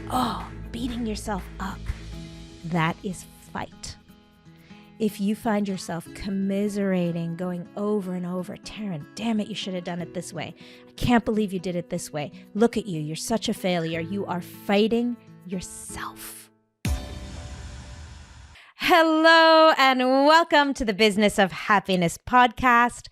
Oh, beating yourself up. That is fight. If you find yourself commiserating, going over and over, Tarryn, damn it, you should have done it this way. I can't believe you did it this way. Look at you. You're such a failure. You are fighting yourself. Hello and welcome to the Business of Happiness podcast.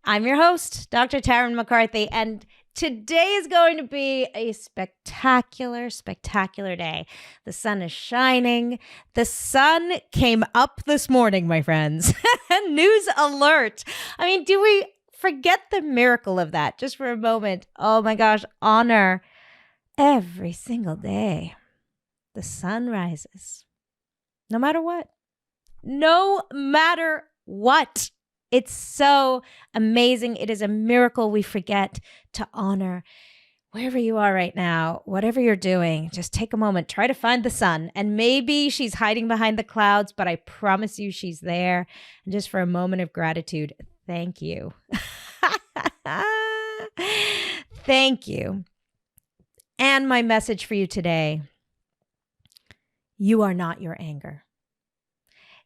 I'm your host, Dr. Tarryn MacCarthy, and today is going to be a spectacular day. The sun is shining. The sun came up this morning, my friends. News alert. I mean, do we forget the miracle of that just for a moment? Oh my gosh, honor every single day. The sun rises. No matter what. No matter what. It's so amazing. It is a miracle we forget to honor. Wherever you are right now, whatever you're doing, just take a moment, try to find the sun. And maybe she's hiding behind the clouds, but I promise you she's there. And just for a moment of gratitude, thank you. Thank you. And my message for you today, you are not your anger.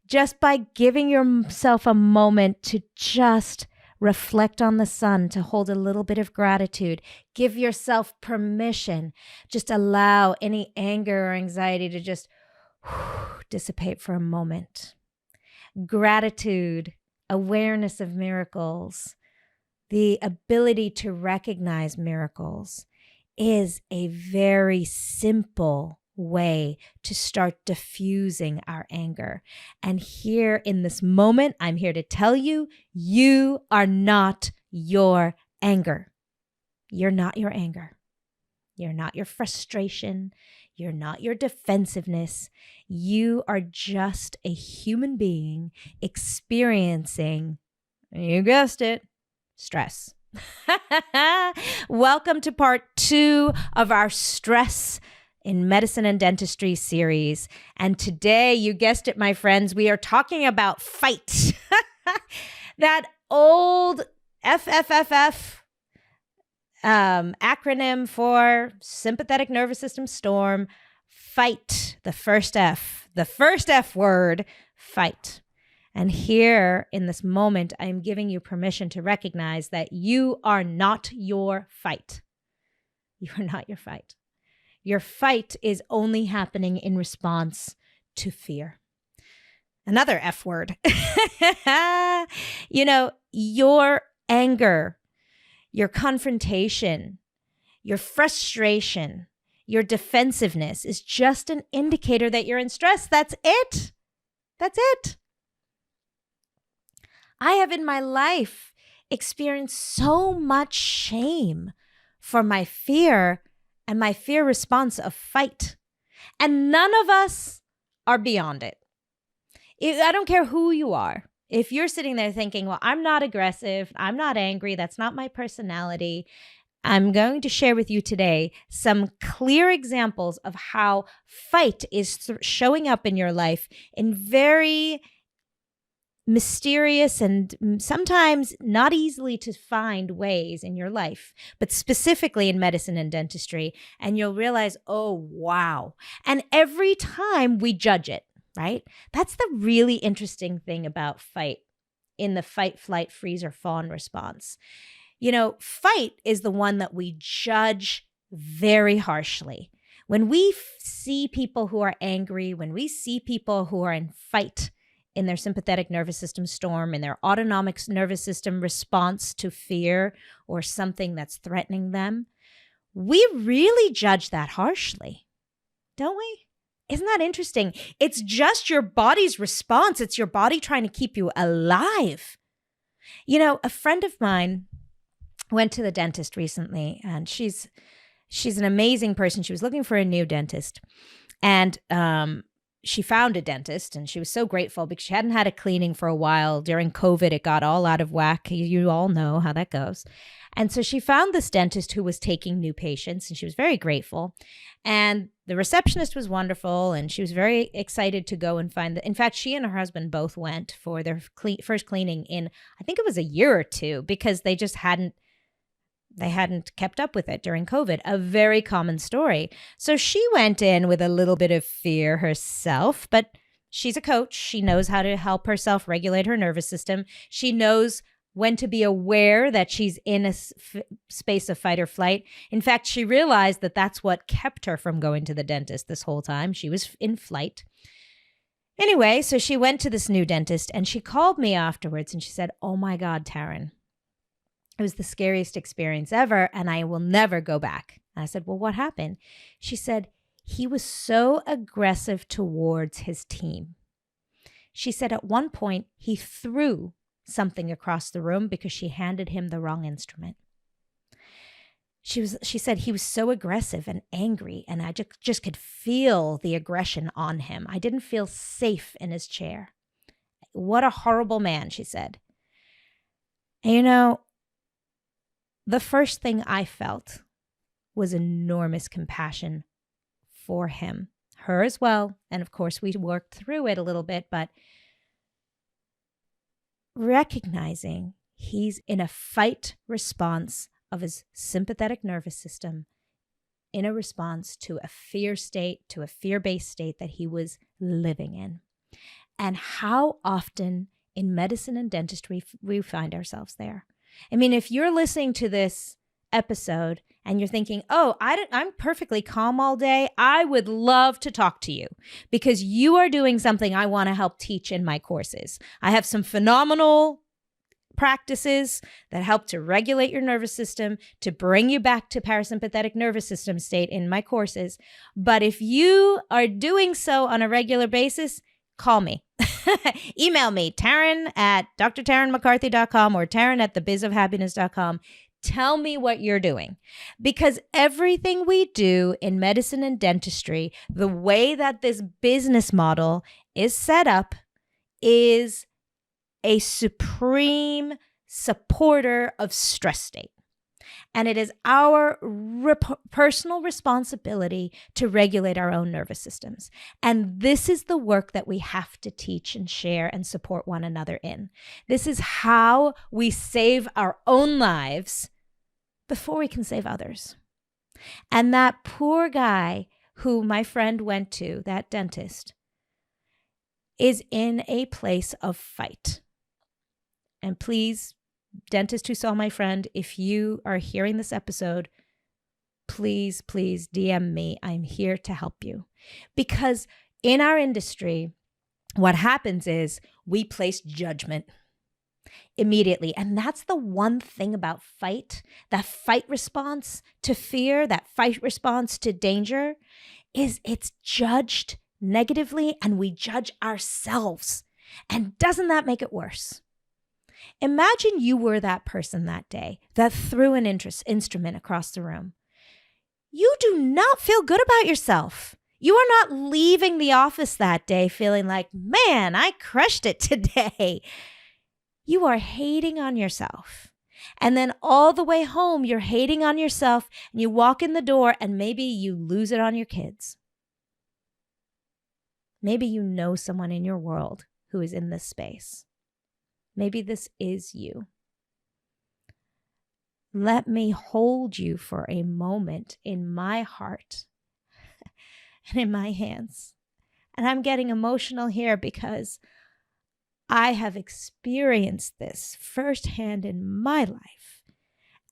Just by giving yourself a moment to just reflect on the sun, to hold a little bit of gratitude, give yourself permission, just allow any anger or anxiety to just dissipate for a moment. Gratitude, awareness of miracles, the ability to recognize miracles is a very simple way to start diffusing our anger. And here in this moment, I'm here to tell you, you are not your anger. You're not your anger. You're not your frustration. You're not your defensiveness. You are just a human being experiencing, you guessed it, stress. Welcome to part 2 of our stress in medicine and dentistry series. And today, you guessed it, my friends, we are talking about fight. That old FFFF acronym for sympathetic nervous system storm, fight, the first F word, fight. And here in this moment, I am giving you permission to recognize that you are not your fight. You are not your fight. Your fight is only happening in response to fear. Another F word. Your anger, your confrontation, your frustration, your defensiveness is just an indicator that you're in stress. That's it. That's it. I have in my life experienced so much shame for my fear and my fear response of fight. And none of us are beyond it. I don't care who you are. If you're sitting there thinking, well, I'm not aggressive, I'm not angry, that's not my personality, I'm going to share with you today some clear examples of how fight is showing up in your life in very mysterious and sometimes not easily to find ways in your life, but specifically in medicine and dentistry. And you'll realize, oh, wow. And every time we judge it, right? That's the really interesting thing about fight in the fight, flight, freeze, or fawn response. Fight is the one that we judge very harshly. When we see people who are angry, when we see people who are in fight, in their sympathetic nervous system storm, in their autonomic nervous system response to fear or something that's threatening them, we really judge that harshly, don't we? Isn't that interesting? It's just your body's response. It's your body trying to keep you alive. A friend of mine went to the dentist recently, and she's an amazing person. She was looking for a new dentist, and she found a dentist, and she was so grateful because she hadn't had a cleaning for a while. During COVID, it got all out of whack. You all know how that goes. And so she found this dentist who was taking new patients, and she was very grateful. And the receptionist was wonderful, and she was very excited to go and find in fact, she and her husband both went for their first cleaning in, I think it was a year or two, because they just hadn't they hadn't kept up with it during COVID, a very common story. So she went in with a little bit of fear herself, but she's a coach. She knows how to help herself regulate her nervous system. She knows when to be aware that she's in a space of fight or flight. In fact, she realized that that's what kept her from going to the dentist this whole time. She was in flight. Anyway, so she went to this new dentist and she called me afterwards and she said, "Oh my God, Tarryn, it was the scariest experience ever and I will never go back." And I said, "Well, what happened?" She said, "He was so aggressive towards his team." She said at one point he threw something across the room because she handed him the wrong instrument. She said he was so aggressive and angry, and I just could feel the aggression on him. I didn't feel safe in his chair. What a horrible man, she said. And the first thing I felt was enormous compassion for him, her as well. And of course, we worked through it a little bit, but recognizing he's in a fight response of his sympathetic nervous system, in a response to a fear state, to a fear-based state that he was living in. And how often in medicine and dentistry we find ourselves there. I mean, if you're listening to this episode and you're thinking, "Oh, I'm perfectly calm all day," I would love to talk to you because you are doing something I want to help teach in my courses. I have some phenomenal practices that help to regulate your nervous system, to bring you back to parasympathetic nervous system state in my courses. But if you are doing so on a regular basis, call me. Email me, Tarryn at drtarrynmccarthy.com or Tarryn at thebizofhappiness.com. Tell me what you're doing, because everything we do in medicine and dentistry, the way that this business model is set up, is a supreme supporter of stress state. And it is our personal responsibility to regulate our own nervous systems. And this is the work that we have to teach and share and support one another in. This is how we save our own lives before we can save others. And that poor guy who my friend went to, that dentist, is in a place of fight. And please, dentist who saw my friend, if you are hearing this episode, please DM me. I'm here to help you. Because in our industry, what happens is we place judgment immediately. And that's the one thing about fight, that fight response to fear, that fight response to danger, is it's judged negatively and we judge ourselves. And doesn't that make it worse? Imagine you were that person that day that threw an instrument across the room. You do not feel good about yourself. You are not leaving the office that day feeling like, "Man, I crushed it today." You are hating on yourself. And then all the way home, you're hating on yourself and you walk in the door and maybe you lose it on your kids. Maybe you know someone in your world who is in this space. Maybe this is you. Let me hold you for a moment in my heart and in my hands. And I'm getting emotional here because I have experienced this firsthand in my life,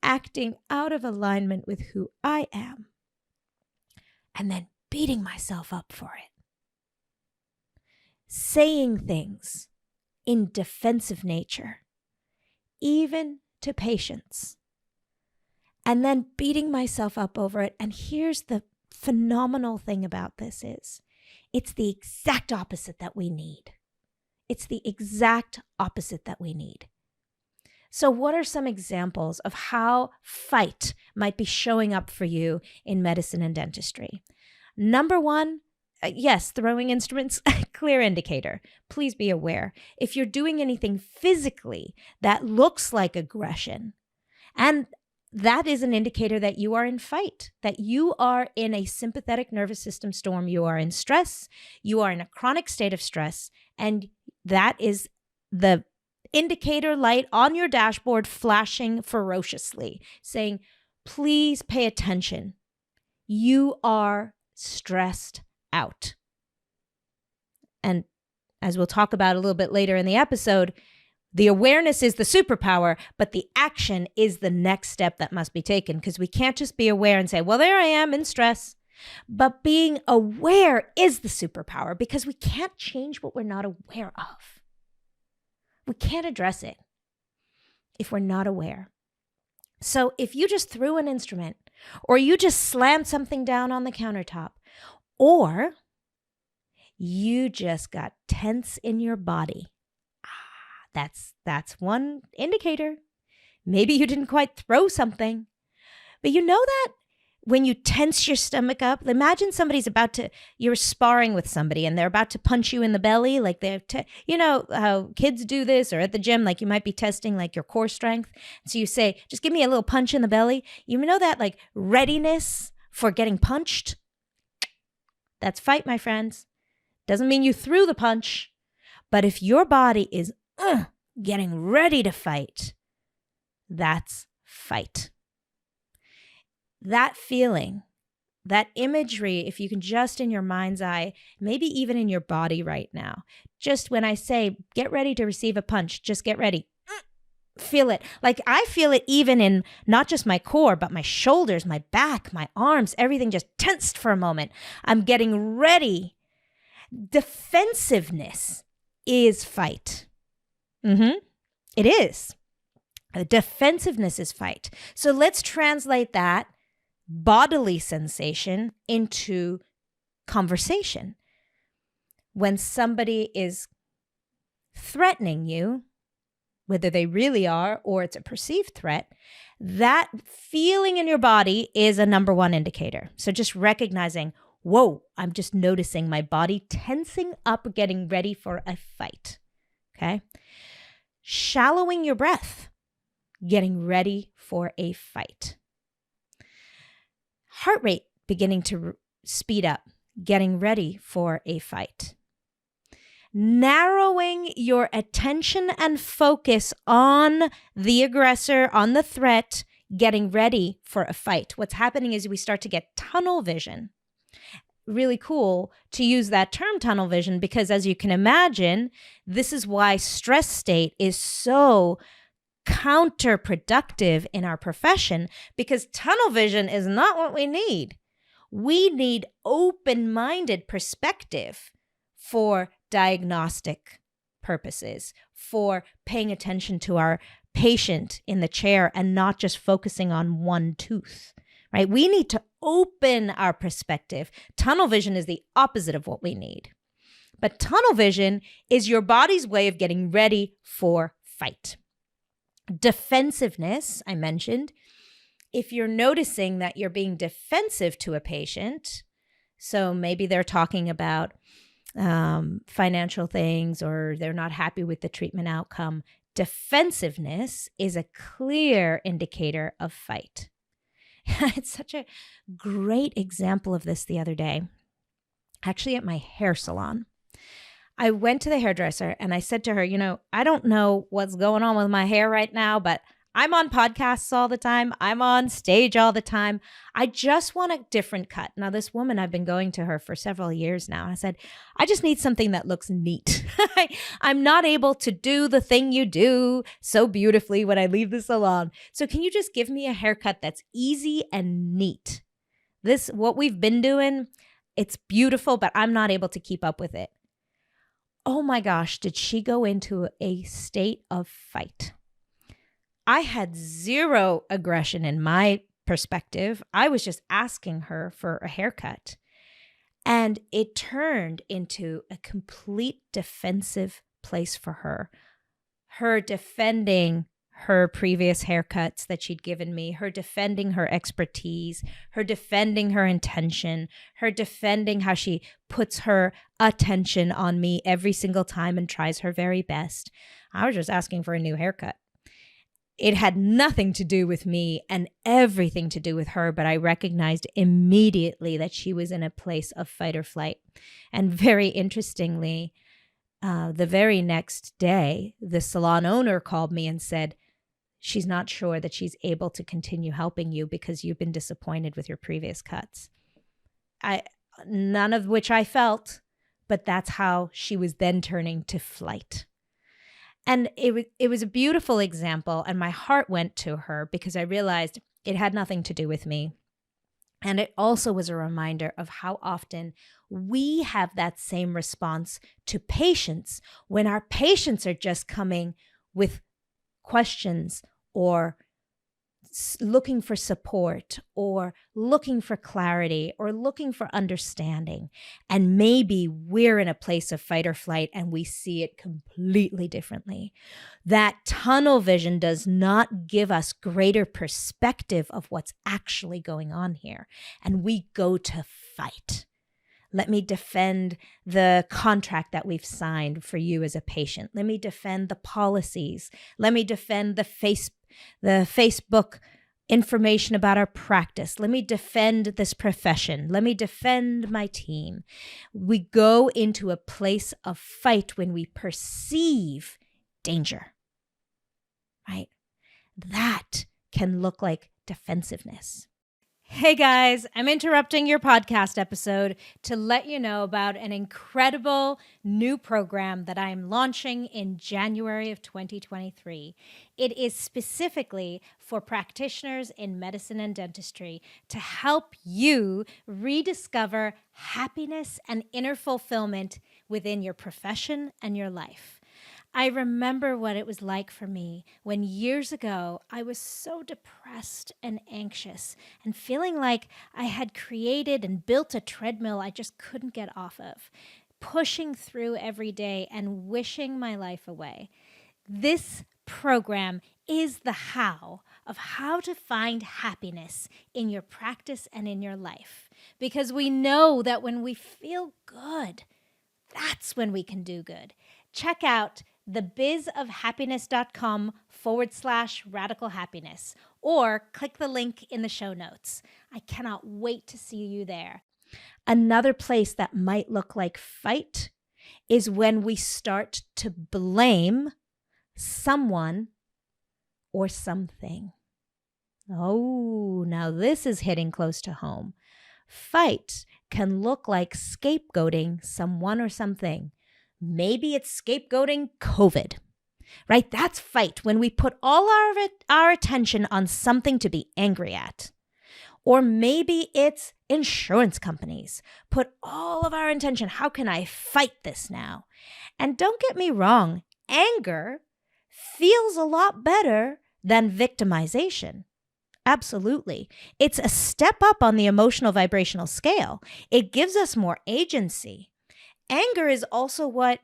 acting out of alignment with who I am, and then beating myself up for it. Saying things in defensive nature, even to patients, and then beating myself up over it. And here's the phenomenal thing about this is, it's the exact opposite that we need. It's the exact opposite that we need. So what are some examples of how fight might be showing up for you in medicine and dentistry? Number one, yes, throwing instruments, clear indicator. Please be aware. If you're doing anything physically that looks like aggression, and that is an indicator that you are in fight, that you are in a sympathetic nervous system storm, you are in stress, you are in a chronic state of stress, and that is the indicator light on your dashboard flashing ferociously, saying, please pay attention. You are stressed out. And as we'll talk about a little bit later in the episode, the awareness is the superpower, but the action is the next step that must be taken, because we can't just be aware and say, well, there I am in stress. But being aware is the superpower, because we can't change what we're not aware of. We can't address it if we're not aware. So if you just threw an instrument, or you just slammed something down on the countertop, or you just got tense in your body, that's one indicator. Maybe you didn't quite throw something, but you know that when you tense your stomach up, imagine you're sparring with somebody and they're about to punch you in the belly. Like you know how kids do this, or at the gym, like you might be testing like your core strength. So you say, just give me a little punch in the belly. You know that like readiness for getting punched? That's fight, my friends. Doesn't mean you threw the punch, but if your body is getting ready to fight, that's fight. That feeling, that imagery, if you can just in your mind's eye, maybe even in your body right now, just when I say, get ready to receive a punch, just get ready. Feel it. Like I feel it even in not just my core, but my shoulders, my back, my arms, everything just tensed for a moment. I'm getting ready. Defensiveness is fight. It is. Defensiveness is fight. So let's translate that bodily sensation into conversation. When somebody is threatening you, whether they really are or it's a perceived threat, that feeling in your body is a number one indicator. So just recognizing, whoa, I'm just noticing my body tensing up, getting ready for a fight. Okay? Shallowing your breath, getting ready for a fight. Heart rate beginning to speed up, getting ready for a fight. Narrowing your attention and focus on the aggressor, on the threat, getting ready for a fight. What's happening is we start to get tunnel vision. Really cool to use that term tunnel vision, because as you can imagine, this is why stress state is so counterproductive in our profession, because tunnel vision is not what we need. We need open-minded perspective for diagnostic purposes, for paying attention to our patient in the chair and not just focusing on one tooth. Right? We need to open our perspective. Tunnel vision is the opposite of what we need. But tunnel vision is your body's way of getting ready for fight. Defensiveness, I mentioned. If you're noticing that you're being defensive to a patient, so maybe they're talking about financial things, or they're not happy with the treatment outcome, defensiveness is a clear indicator of fight. It's such a great example of this the other day, actually at my hair salon. I went to the hairdresser and I said to her, I don't know what's going on with my hair right now, but I'm on podcasts all the time. I'm on stage all the time. I just want a different cut. Now, this woman, I've been going to her for several years now. And I said, I just need something that looks neat. I'm not able to do the thing you do so beautifully when I leave the salon. So can you just give me a haircut that's easy and neat? What we've been doing, it's beautiful, but I'm not able to keep up with it. Oh my gosh, did she go into a state of fight? I had zero aggression in my perspective. I was just asking her for a haircut. And it turned into a complete defensive place for her. Her defending her previous haircuts that she'd given me, her defending her expertise, her defending her intention, her defending how she puts her attention on me every single time and tries her very best. I was just asking for a new haircut. It had nothing to do with me and everything to do with her, but I recognized immediately that she was in a place of fight or flight. And very interestingly, The very next day, the salon owner called me and said, she's not sure that she's able to continue helping you because you've been disappointed with your previous cuts. None of which I felt, but that's how she was then turning to flight. And it was a beautiful example, and my heart went to her because I realized it had nothing to do with me. And it also was a reminder of how often we have that same response to patients when our patients are just coming with questions or looking for support or looking for clarity or looking for understanding. And maybe we're in a place of fight or flight and we see it completely differently. That tunnel vision does not give us greater perspective of what's actually going on here. And we go to fight. Let me defend the contract that we've signed for you as a patient. Let me defend the policies. Let me defend the Facebook information about our practice. Let me defend this profession. Let me defend my team. We go into a place of fight when we perceive danger, right? That can look like defensiveness. Hey guys, I'm interrupting your podcast episode to let you know about an incredible new program that I am launching in January of 2023. It is specifically for practitioners in medicine and dentistry to help you rediscover happiness and inner fulfillment within your profession and your life. I remember what it was like for me when years ago I was so depressed and anxious and feeling like I had created and built a treadmill I just couldn't get off of, pushing through every day and wishing my life away. This program is the how of how to find happiness in your practice and in your life, because we know that when we feel good, that's when we can do good. Check out thebizofhappiness.com/radical happiness, or click the link in the show notes. I cannot wait to see you there. Another place that might look like fight is when we start to blame someone or something. Oh, now this is hitting close to home. Fight can look like scapegoating someone or something. Maybe it's scapegoating COVID, right? That's fight, when we put all our attention on something to be angry at. Or maybe it's insurance companies. Put all of our attention, how can I fight this now? And don't get me wrong, anger feels a lot better than victimization. Absolutely. It's a step up on the emotional vibrational scale. It gives us more agency. Anger is also what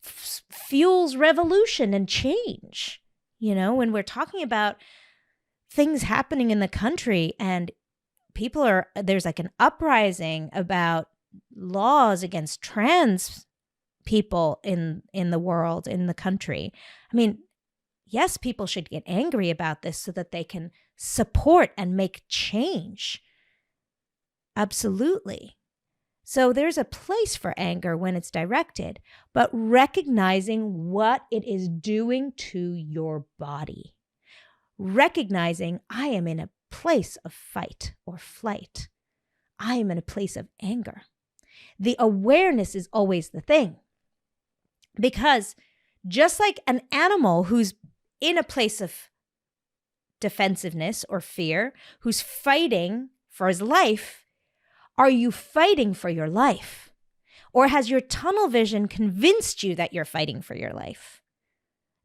fuels revolution and change. You know, when we're talking about things happening in the country and there's like an uprising about laws against trans people in the world, in the country. I mean, yes, people should get angry about this so that they can support and make change. Absolutely. So there's a place for anger when it's directed, but recognizing what it is doing to your body. Recognizing I am in a place of fight or flight. I am in a place of anger. The awareness is always the thing. Because just like an animal who's in a place of defensiveness or fear, who's fighting for his life, are you fighting for your life? Or has your tunnel vision convinced you that you're fighting for your life?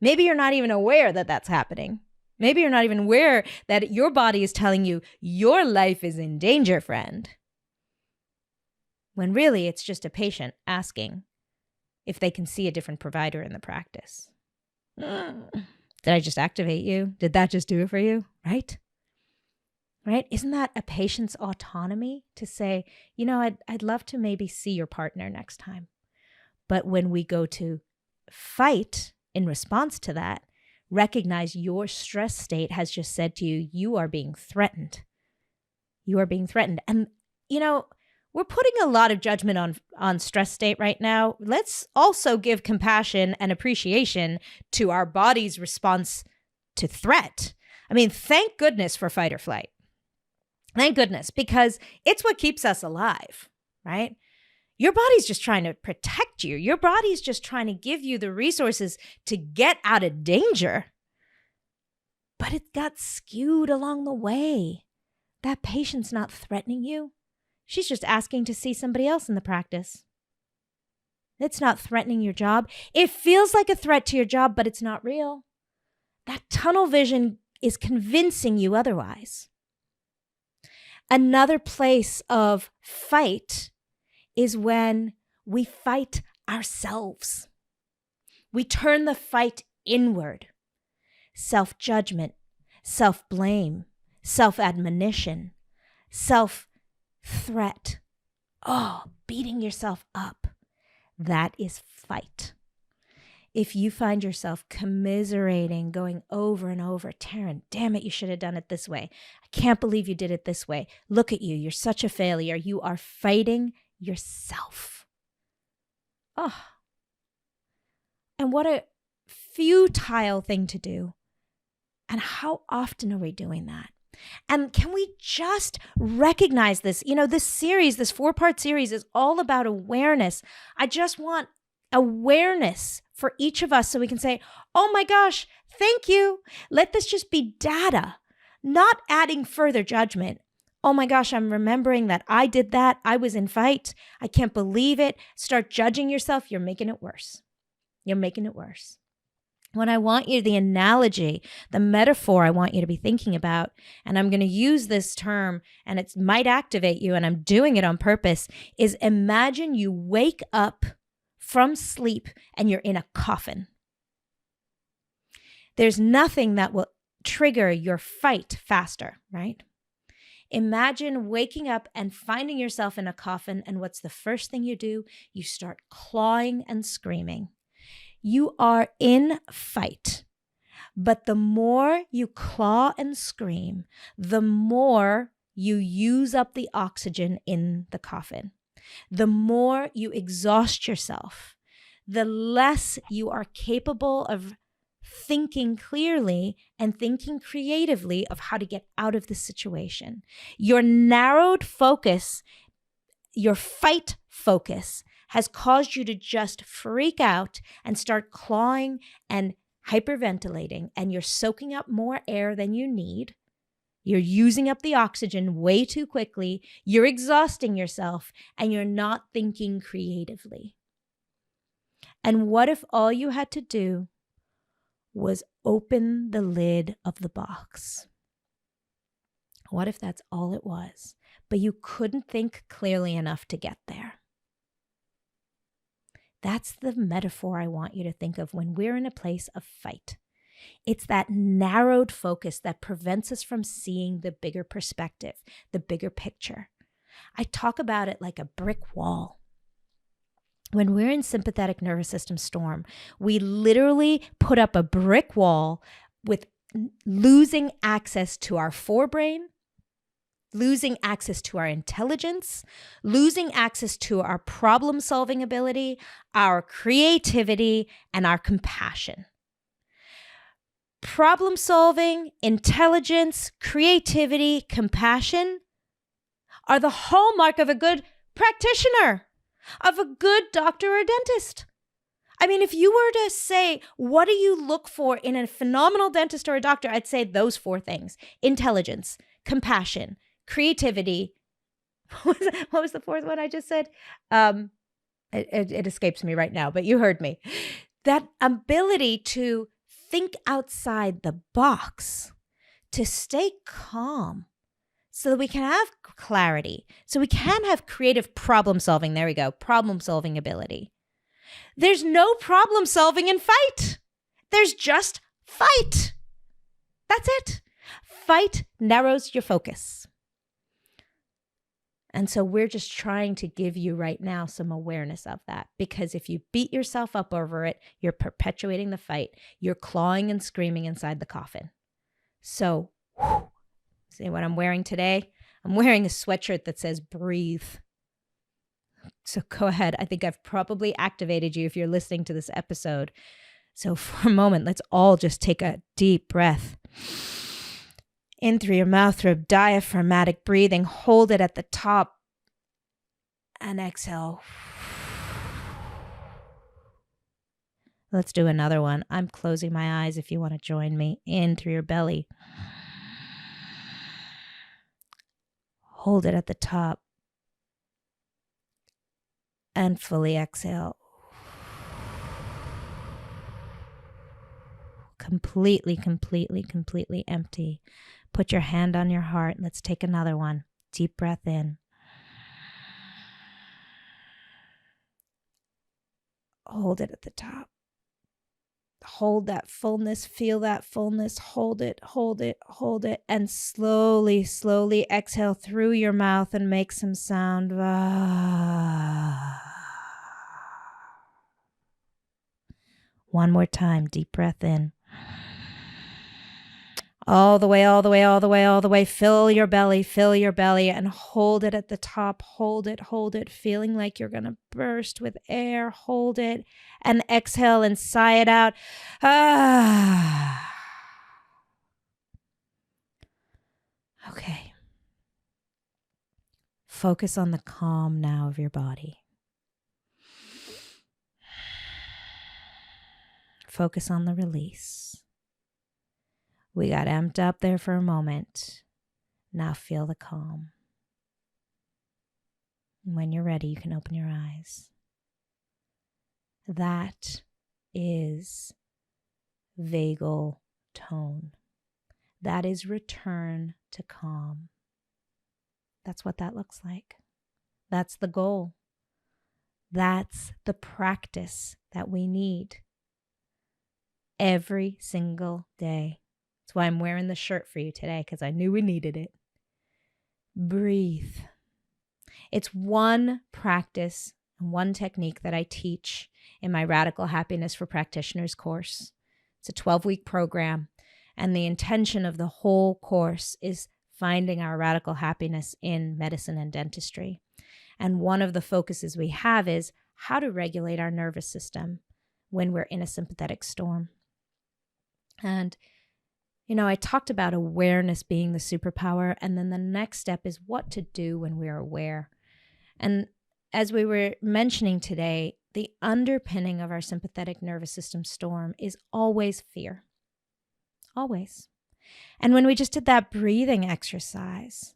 Maybe you're not even aware that that's happening. Maybe you're not even aware that your body is telling you your life is in danger, friend. When really it's just a patient asking if they can see a different provider in the practice. Did I just activate you? Did that just do it for you? Right? Right? Isn't that a patient's autonomy to say, you know, I'd love to maybe see your partner next time. But when we go to fight in response to that, recognize your stress state has just said to you, you are being threatened. You are being threatened. And, you know, we're putting a lot of judgment on stress state right now. Let's also give compassion and appreciation to our body's response to threat. I mean, thank goodness for fight or flight. Thank goodness, because it's what keeps us alive, right? Your body's just trying to protect you. Your body's just trying to give you the resources to get out of danger. But it got skewed along the way. That patient's not threatening you. She's just asking to see somebody else in the practice. It's not threatening your job. It feels like a threat to your job, but it's not real. That tunnel vision is convincing you otherwise. Another place of fight is when we fight ourselves. We turn the fight inward. Self-judgment, self-blame, self-admonition, self-threat. Oh, beating yourself up. That is fight. If you find yourself commiserating, going over and over, Tarryn, damn it, you should have done it this way. I can't believe you did it this way. Look at you. You're such a failure. You are fighting yourself. Oh. And what a futile thing to do. And how often are we doing that? And can we just recognize this? You know, this series, this 4-part series is all about awareness. I just want awareness for each of us so we can say, oh my gosh, thank you. Let this just be data, not adding further judgment. Oh my gosh, I'm remembering that I did that. I was in fight. I can't believe it. Start judging yourself. You're making it worse. You're making it worse. When I want you, the analogy, the metaphor I want you to be thinking about, and I'm going to use this term and it might activate you and I'm doing it on purpose, is imagine you wake up from sleep and you're in a coffin. There's nothing that will trigger your fight faster, right? Imagine waking up and finding yourself in a coffin, and what's the first thing you do? You start clawing and screaming. You are in fight, but the more you claw and scream, the more you use up the oxygen in the coffin. The more you exhaust yourself, the less you are capable of thinking clearly and thinking creatively of how to get out of the situation. Your narrowed focus, your fight focus, has caused you to just freak out and start clawing and hyperventilating, and you're soaking up more air than you need. You're using up the oxygen way too quickly. You're exhausting yourself, and you're not thinking creatively. And what if all you had to do was open the lid of the box? What if that's all it was, but you couldn't think clearly enough to get there? That's the metaphor I want you to think of when we're in a place of fight. It's that narrowed focus that prevents us from seeing the bigger perspective, the bigger picture. I talk about it like a brick wall. When we're in sympathetic nervous system storm, we literally put up a brick wall with losing access to our forebrain, losing access to our intelligence, losing access to our problem-solving ability, our creativity, and our compassion. Problem-solving, intelligence, creativity, compassion are the hallmark of a good practitioner, of a good doctor or dentist. I mean, if you were to say, what do you look for in a phenomenal dentist or a doctor? I'd say those 4 things: intelligence, compassion, creativity. What was the 4th one I just said? It escapes me right now, but you heard me. That ability to think outside the box, to stay calm so that we can have clarity, so we can have creative problem solving. There we go. Problem solving ability. There's no problem solving in fight. There's just fight. That's it. Fight narrows your focus. And so we're just trying to give you right now some awareness of that, because if you beat yourself up over it, you're perpetuating the fight. You're clawing and screaming inside the coffin. So, see what I'm wearing today? I'm wearing a sweatshirt that says breathe. So go ahead. I think I've probably activated you if you're listening to this episode. So for a moment, let's all just take a deep breath. In through your mouth, through diaphragmatic breathing. Hold it at the top. And exhale. Let's do another one. I'm closing my eyes if you want to join me. In through your belly. Hold it at the top. And fully exhale. Completely empty. Put your hand on your heart. Let's take another one. Deep breath in. Hold it at the top. Hold that fullness. Feel that fullness. Hold it. And slowly exhale through your mouth and make some sound. One more time. Deep breath in. All the way. Fill your belly and hold it at the top. Hold it. Feeling like you're going to burst with air. Hold it and exhale and sigh it out. Okay. Focus on the calm now of your body. Focus on the release. We got amped up there for a moment. Now feel the calm. And when you're ready, you can open your eyes. That is vagal tone. That is return to calm. That's what that looks like. That's the goal. That's the practice that we need every single day. That's why I'm wearing the shirt for you today, because I knew we needed it. Breathe. It's one practice and one technique that I teach in my Radical Happiness for Practitioners course. It's a 12-week program, and the intention of the whole course is finding our radical happiness in medicine and dentistry. And one of the focuses we have is how to regulate our nervous system when we're in a sympathetic storm. And I talked about awareness being the superpower, and then the next step is what to do when we're aware. And as we were mentioning today, the underpinning of our sympathetic nervous system storm is always fear. Always. And when we just did that breathing exercise,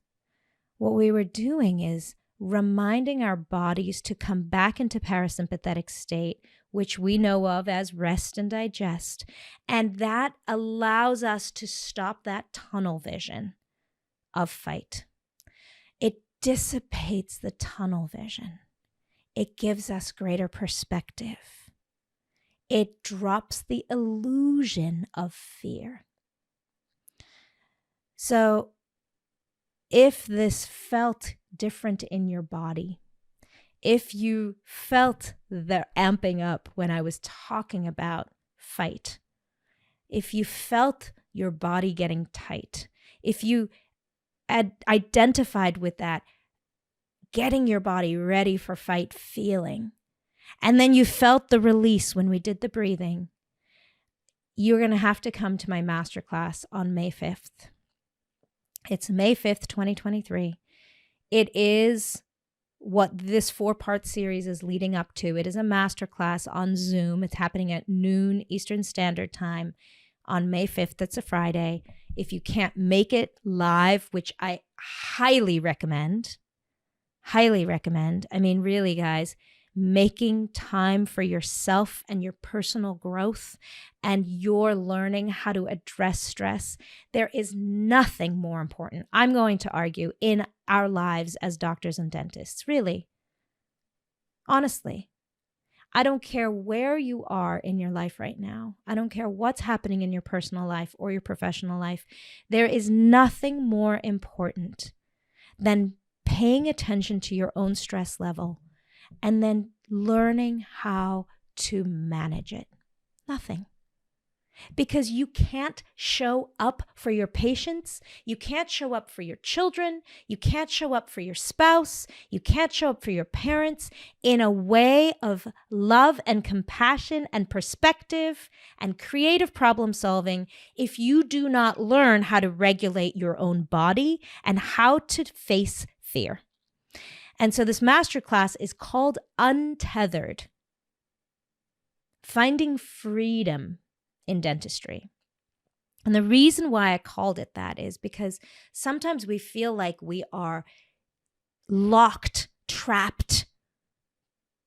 what we were doing is reminding our bodies to come back into parasympathetic state, which we know of as rest and digest. And that allows us to stop that tunnel vision of fight. It dissipates the tunnel vision. It gives us greater perspective. It drops the illusion of fear. So if this felt different in your body, if you felt the amping up when I was talking about fight, if you felt your body getting tight, if you had identified with that getting your body ready for fight feeling, and then you felt the release when we did the breathing, you're going to have to come to my masterclass on May 5th. It's May 5th, 2023. It is what this 4-part series is leading up to. It is a masterclass on Zoom. It's happening at noon Eastern Standard Time on May 5th. That's a Friday. If you can't make it live, which I highly recommend. I mean, really, guys, making time for yourself and your personal growth and your learning how to address stress. There is nothing more important, I'm going to argue, in our lives as doctors and dentists, really. Honestly, I don't care where you are in your life right now. I don't care what's happening in your personal life or your professional life. There is nothing more important than paying attention to your own stress level and then learning how to manage it. Nothing. because you can't show up for your patients. You can't show up for your children. You can't show up for your spouse. You can't show up for your parents in a way of love and compassion and perspective and creative problem solving if you do not learn how to regulate your own body and how to face fear. And so this masterclass is called Untethered: Finding Freedom in Dentistry. And the reason why I called it that is because sometimes we feel like we are locked, trapped,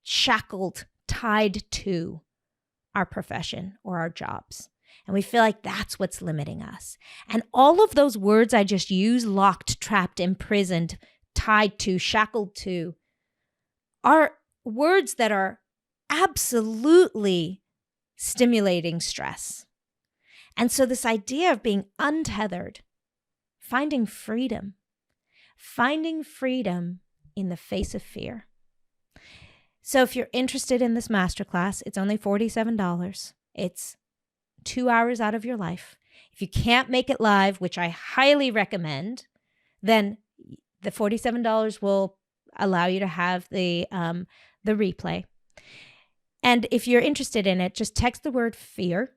shackled, tied to our profession or our jobs. And we feel like that's what's limiting us. And all of those words I just used, locked, trapped, imprisoned, tied to, shackled to, are words that are absolutely stimulating stress. And so this idea of being untethered, finding freedom in the face of fear. So if you're interested in this masterclass, it's only $47. It's 2 hours out of your life. If you can't make it live, which I highly recommend, then the $47 will allow you to have the replay. And if you're interested in it, just text the word fear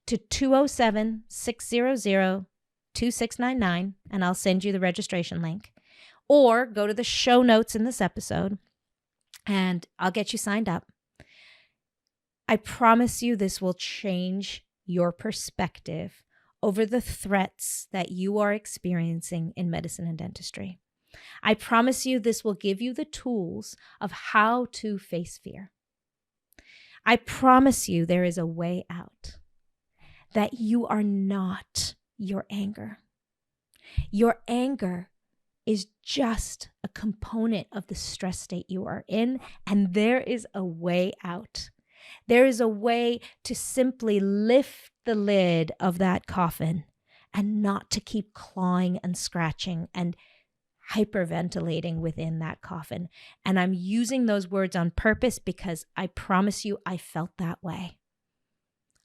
to 207-600-2699, and I'll send you the registration link. Or go to the show notes in this episode, and I'll get you signed up. I promise you this will change your perspective over the threats that you are experiencing in medicine and dentistry. I promise you this will give you the tools of how to face fear. I promise you there is a way out, that you are not your anger. Your anger is just a component of the stress state you are in, and there is a way out. There is a way to simply lift the lid of that coffin and not to keep clawing and scratching and hyperventilating within that coffin. And I'm using those words on purpose because I promise you I felt that way.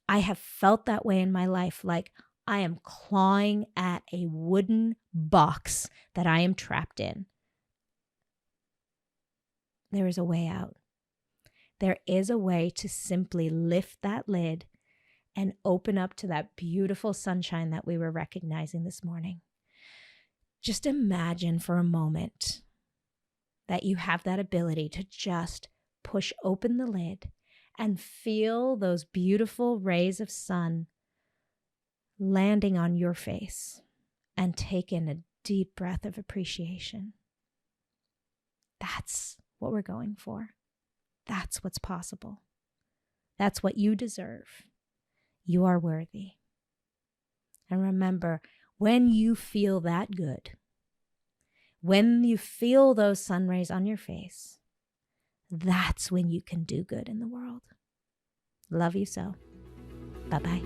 I have felt that way in my life, like I am clawing at a wooden box that I am trapped in. There is a way out. There is a way to simply lift that lid and open up to that beautiful sunshine that we were recognizing this morning. Just imagine for a moment that you have that ability to just push open the lid and feel those beautiful rays of sun landing on your face, and take in a deep breath of appreciation. That's what we're going for. That's what's possible. That's what you deserve. You are worthy. And remember, when you feel that good, when you feel those sun rays on your face, that's when you can do good in the world. Love you so. Bye-bye.